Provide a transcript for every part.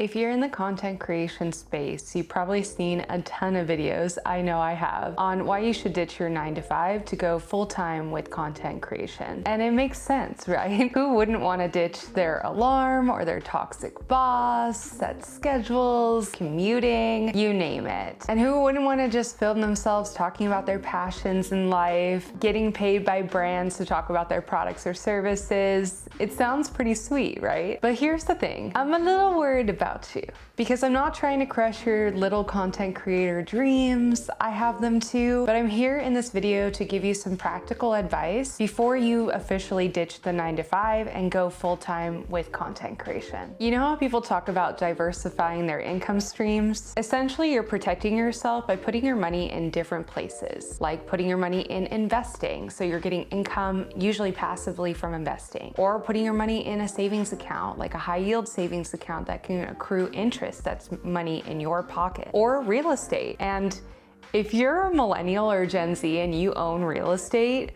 If you're in the content creation space, you've probably seen a ton of videos, I know I have, on why you should ditch your 9 to 5 to go full-time with content creation. And it makes sense, right? Who wouldn't want to ditch their alarm or their toxic boss, set schedules, commuting, you name it. And who wouldn't want to just film themselves talking about their passions in life, getting paid by brands to talk about their products or services? It sounds pretty sweet, right? But here's the thing, I'm a little worried about you because I'm not trying to crush your little content creator dreams. I have them too, but I'm here in this video to give you some practical advice before you officially ditch the 9 to 5 and go full-time with content creation. You know how people talk about diversifying their income streams? Essentially, you're protecting yourself by putting your money in different places, like putting your money in investing, so you're getting income usually passively from investing, or putting your money in a savings account, like a high yield savings account that can accrue interest, that's money in your pocket, or real estate. And if you're a millennial or Gen Z and you own real estate,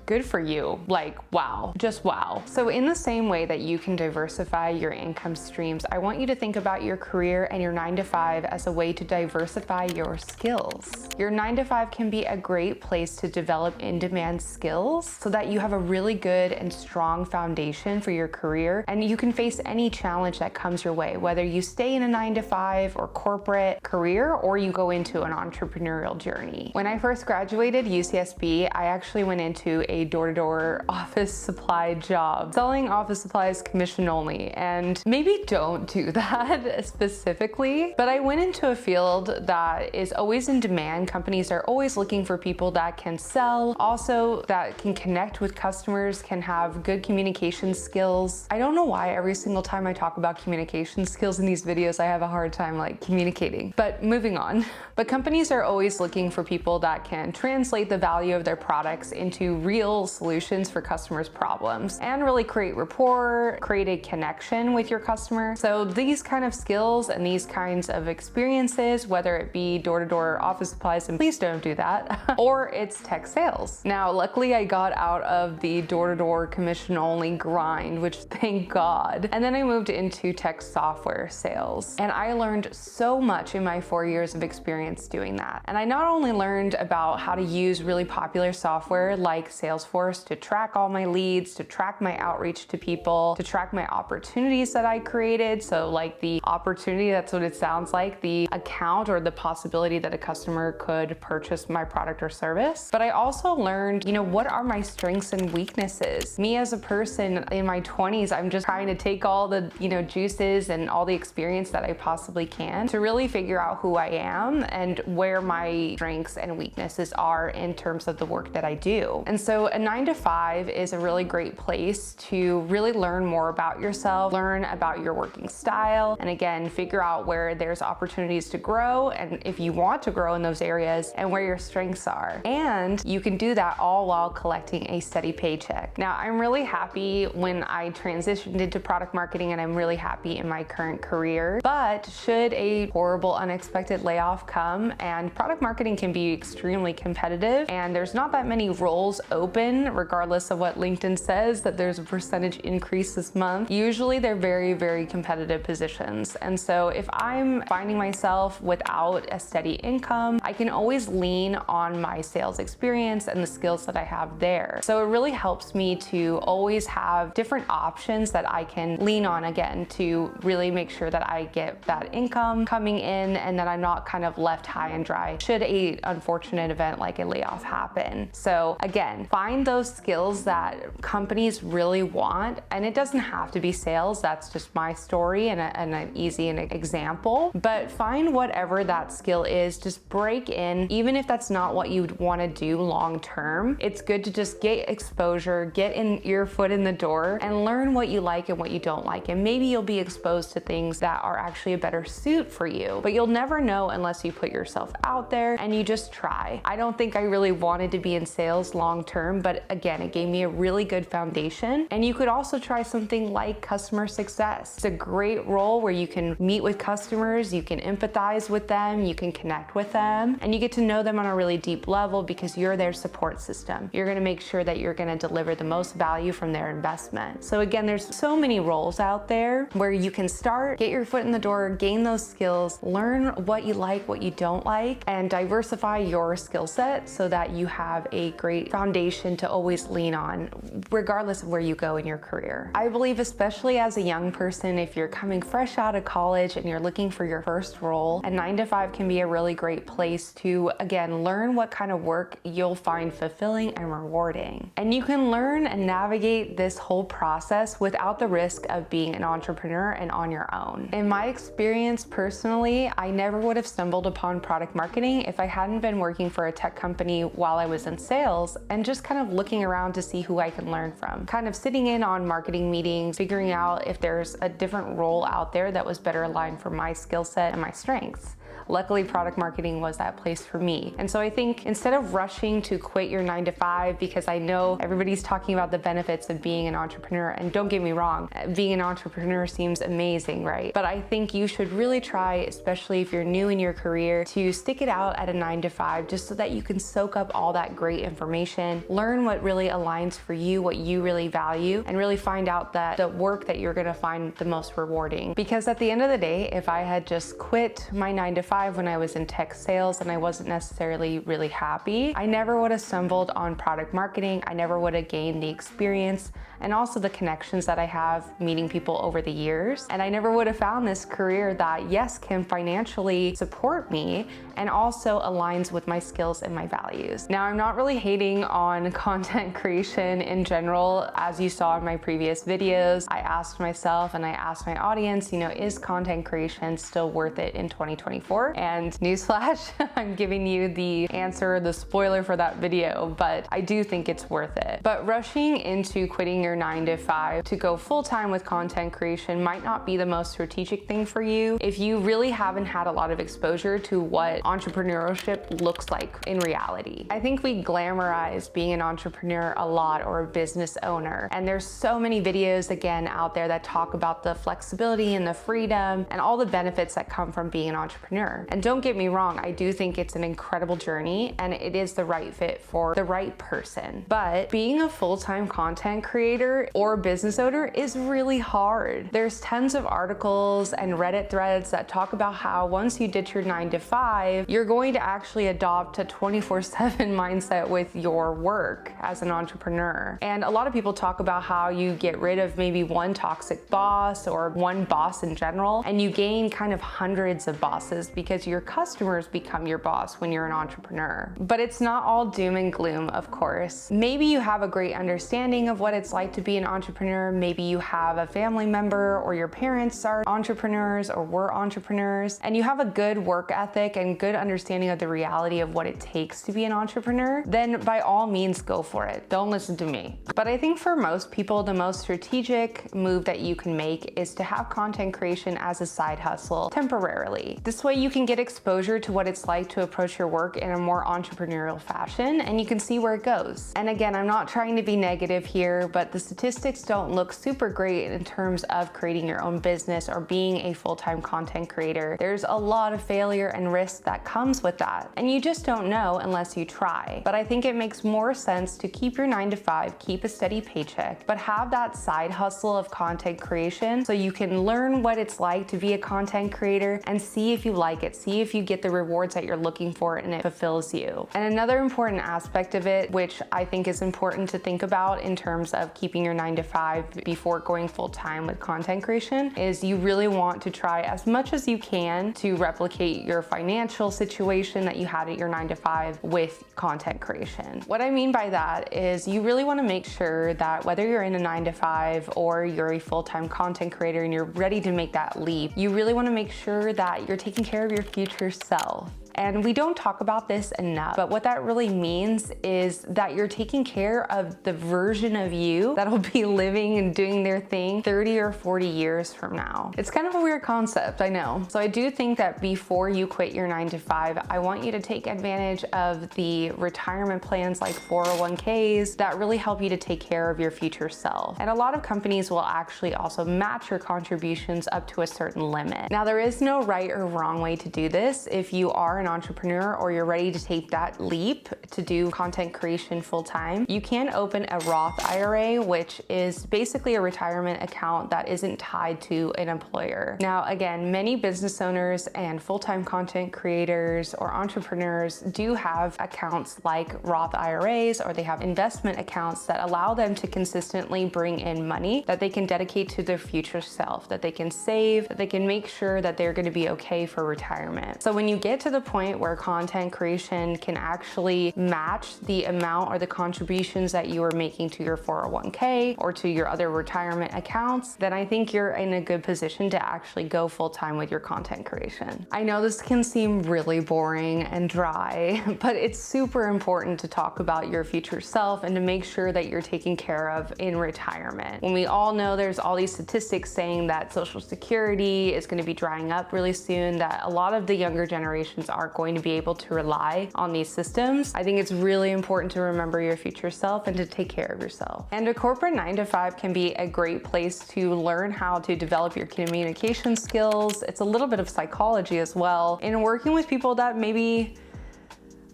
good for you. Like, wow, just wow. So in the same way that you can diversify your income streams, I want you to think about your career and your 9 to 5 as a way to diversify your skills. Your 9 to 5 can be a great place to develop in-demand skills so that you have a really good and strong foundation for your career, and you can face any challenge that comes your way, whether you stay in a 9 to 5 or corporate career or you go into an entrepreneurial journey. When I first graduated UCSB, I actually went into a door-to-door office supply job, selling office supplies commission only. And maybe don't do that specifically, but I went into a field that is always in demand. Companies are always looking for people that can sell, also that can connect with customers, can have good communication skills. I don't know why every single time I talk about communication skills in these videos, I have a hard time like communicating, but moving on. But companies are always looking for people that can translate the value of their products into real solutions for customers' problems and really create rapport, create a connection with your customer. So these kind of skills and these kinds of experiences, whether it be door-to-door office supplies, and please don't do that, or it's tech sales. Now, luckily I got out of the door-to-door commission-only grind, which thank God. And then I moved into tech software sales. And I learned so much in my 4 years of experience doing that. And I not only learned about how to use really popular software like Salesforce to track all my leads, to track my outreach to people, to track my opportunities that I created. So like the opportunity, that's what it sounds like, the account or the possibility that a customer could purchase my product or service. But I also learned, what are my strengths and weaknesses? Me as a person in my 20s, I'm just trying to take all the, juices and all the experience that I possibly can to really figure out who I am and where my strengths and weaknesses are in terms of the work that I do. And so a 9 to 5 is a really great place to really learn more about yourself, learn about your working style, and again, figure out where there's opportunities to grow and if you want to grow in those areas and where your strengths are. And you can do that all while collecting a steady paycheck. Now, I'm really happy when I transitioned into product marketing, and I'm really happy in my current career. But should a horrible, unexpected layoff come, and product marketing can be extremely competitive, and there's not that many roles open, regardless of what LinkedIn says that there's a percentage increase this month. Usually they're very, very competitive positions. And so if I'm finding myself without a steady income, I can always lean on my sales experience and the skills that I have there. So it really helps me to always have different options that I can lean on, again, to really make sure that I get that income coming in and that I'm not kind of left high and dry should a unfortunate event like a layoff happen. So again, find those skills that companies really want, and it doesn't have to be sales. That's just my story and an easy example, but find whatever that skill is, just break in, even if that's not what you'd want to do long term. It's good to just get exposure, get in your foot in the door and learn what you like and what you don't like, and maybe you'll be exposed to things that are actually a better suit for you, but you'll never know unless you put yourself out there and you just try. I don't think I really wanted to be in sales long term term, but again, it gave me a really good foundation. And you could also try something like customer success. It's a great role where you can meet with customers, you can empathize with them, you can connect with them, and you get to know them on a really deep level because you're their support system. You're gonna make sure that you're gonna deliver the most value from their investment. So again, there's so many roles out there where you can start, get your foot in the door, gain those skills, learn what you like, what you don't like, and diversify your skill set so that you have a great foundation to always lean on, regardless of where you go in your career. I believe, especially as a young person, if you're coming fresh out of college and you're looking for your first role, a 9-to-5 can be a really great place to, again, learn what kind of work you'll find fulfilling and rewarding. And you can learn and navigate this whole process without the risk of being an entrepreneur and on your own. In my experience personally, I never would have stumbled upon product marketing if I hadn't been working for a tech company while I was in sales and just kind of looking around to see who I can learn from. Kind of sitting in on marketing meetings, figuring out if there's a different role out there that was better aligned for my skill set and my strengths. Luckily, product marketing was that place for me. And so I think instead of rushing to quit your 9-to-5, because I know everybody's talking about the benefits of being an entrepreneur, and don't get me wrong, being an entrepreneur seems amazing, right? But I think you should really try, especially if you're new in your career, to stick it out at a 9-to-5 just so that you can soak up all that great information, learn what really aligns for you, what you really value, and really find out that the work that you're gonna find the most rewarding. Because at the end of the day, if I had just quit my 9-to-5 when I was in tech sales and I wasn't necessarily really happy, I never would have stumbled on product marketing. I never would have gained the experience and also the connections that I have meeting people over the years. And I never would have found this career that, yes, can financially support me and also aligns with my skills and my values. Now, I'm not really hating on content creation in general. As you saw in my previous videos, I asked myself and I asked my audience, is content creation still worth it in 2024? And newsflash, I'm giving you the answer, the spoiler for that video, but I do think it's worth it. But rushing into quitting your 9-to-5 to go full-time with content creation might not be the most strategic thing for you if you really haven't had a lot of exposure to what entrepreneurship looks like in reality. I think we glamorize being an entrepreneur a lot, or a business owner, and there's so many videos again out there that talk about the flexibility and the freedom and all the benefits that come from being an entrepreneur. And don't get me wrong, I do think it's an incredible journey and it is the right fit for the right person. But being a full-time content creator or business owner is really hard. There's tons of articles and Reddit threads that talk about how once you ditch your 9-to-5, you're going to actually adopt a 24/7 mindset with your work as an entrepreneur. And a lot of people talk about how you get rid of maybe one toxic boss or one boss in general, and you gain kind of hundreds of bosses because your customers become your boss when you're an entrepreneur. But it's not all doom and gloom, of course. Maybe you have a great understanding of what it's like to be an entrepreneur. Maybe you have a family member or your parents are entrepreneurs or were entrepreneurs, and you have a good work ethic and good understanding of the reality of what it takes to be an entrepreneur. Then by all means, go for it. Don't listen to me. But I think for most people, the most strategic move that you can make is to have content creation as a side hustle temporarily. This way you can get exposure to what it's like to approach your work in a more entrepreneurial fashion, and you can see where it goes. And again, I'm not trying to be negative here, but the statistics don't look super great in terms of creating your own business or being a full-time content creator. There's a lot of failure and risk that comes with that, and you just don't know unless you try. But I think it makes more sense to keep your 9-to-5, keep a steady paycheck, but have that side hustle of content creation so you can learn what it's like to be a content creator and see if you like it, see if you get the rewards that you're looking for and it fulfills you. And another important aspect of it, which I think is important to think about in terms of keeping your 9-to-5 before going full-time with content creation, is you really want to try as much as you can to replicate your financial situation that you had at your 9-to-5 with content creation. What I mean by that is you really want to make sure that whether you're in a 9-to-5 or you're a full-time content creator and you're ready to make that leap, you really want to make sure that you're taking care of your future self. And we don't talk about this enough, but what that really means is that you're taking care of the version of you that'll be living and doing their thing 30 or 40 years from now. It's kind of a weird concept, I know. So I do think that before you quit your 9-to-5, I want you to take advantage of the retirement plans like 401ks that really help you to take care of your future self. And a lot of companies will actually also match your contributions up to a certain limit. Now, there is no right or wrong way to do this. If you are an entrepreneur or you're ready to take that leap to do content creation full time, you can open a Roth IRA, which is basically a retirement account that isn't tied to an employer. Now, again, many business owners and full-time content creators or entrepreneurs do have accounts like Roth IRAs, or they have investment accounts that allow them to consistently bring in money that they can dedicate to their future self, that they can save, that they can make sure that they're going to be okay for retirement. So when you get to the point where content creation can actually match the amount or the contributions that you are making to your 401k or to your other retirement accounts, then I think you're in a good position to actually go full-time with your content creation. I know this can seem really boring and dry, but it's super important to talk about your future self and to make sure that you're taken care of in retirement. When we all know there's all these statistics saying that Social Security is going to be drying up really soon, that a lot of the younger generations aren't going to be able to rely on these systems, I think it's really important to remember your future self and to take care of yourself. And a corporate 9-to-5 can be a great place to learn how to develop your communication skills. It's a little bit of psychology as well, in working with people that maybe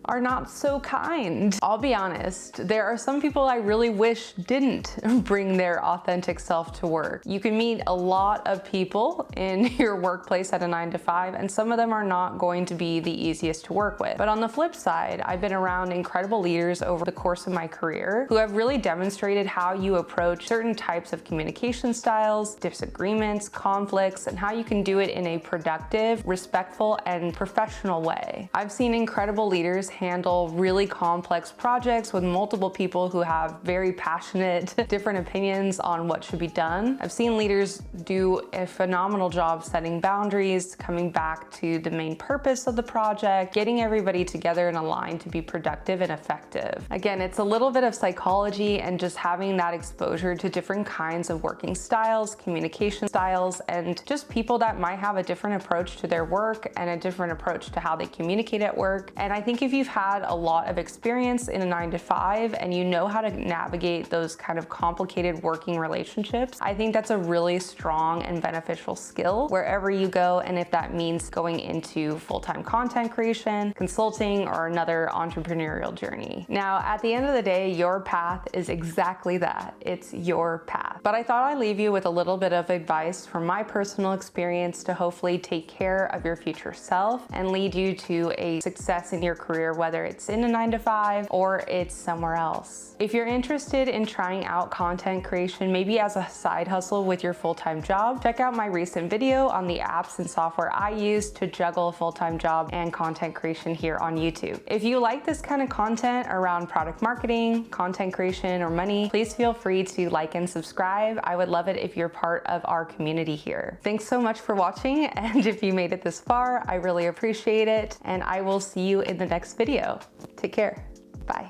are not so kind. I'll be honest, there are some people I really wish didn't bring their authentic self to work. You can meet a lot of people in your workplace at a 9-to-5, and some of them are not going to be the easiest to work with. But on the flip side, I've been around incredible leaders over the course of my career who have really demonstrated how you approach certain types of communication styles, disagreements, conflicts, and how you can do it in a productive, respectful, and professional way. I've seen incredible leaders handle really complex projects with multiple people who have very passionate, different opinions on what should be done. I've seen leaders do a phenomenal job setting boundaries, coming back to the main purpose of the project, getting everybody together and aligned to be productive and effective. Again, it's a little bit of psychology and just having that exposure to different kinds of working styles, communication styles, and just people that might have a different approach to their work and a different approach to how they communicate at work. And I think if you've had a lot of experience in a 9-to-5 and you know how to navigate those kind of complicated working relationships, I think that's a really strong and beneficial skill wherever you go, and if that means going into full-time content creation, consulting, or another entrepreneurial journey. Now, at the end of the day, your path is exactly that. It's your path. But I thought I'd leave you with a little bit of advice from my personal experience to hopefully take care of your future self and lead you to a success in your career, whether it's in a 9-to-5 or it's somewhere else. If you're interested in trying out content creation, maybe as a side hustle with your full-time job, check out my recent video on the apps and software I use to juggle a full-time job and content creation here on YouTube. If you like this kind of content around product marketing, content creation, or money, please feel free to like and subscribe. I would love it if you're part of our community here. Thanks so much for watching, and if you made it this far, I really appreciate it, and I will see you in the next video. Take care. Bye.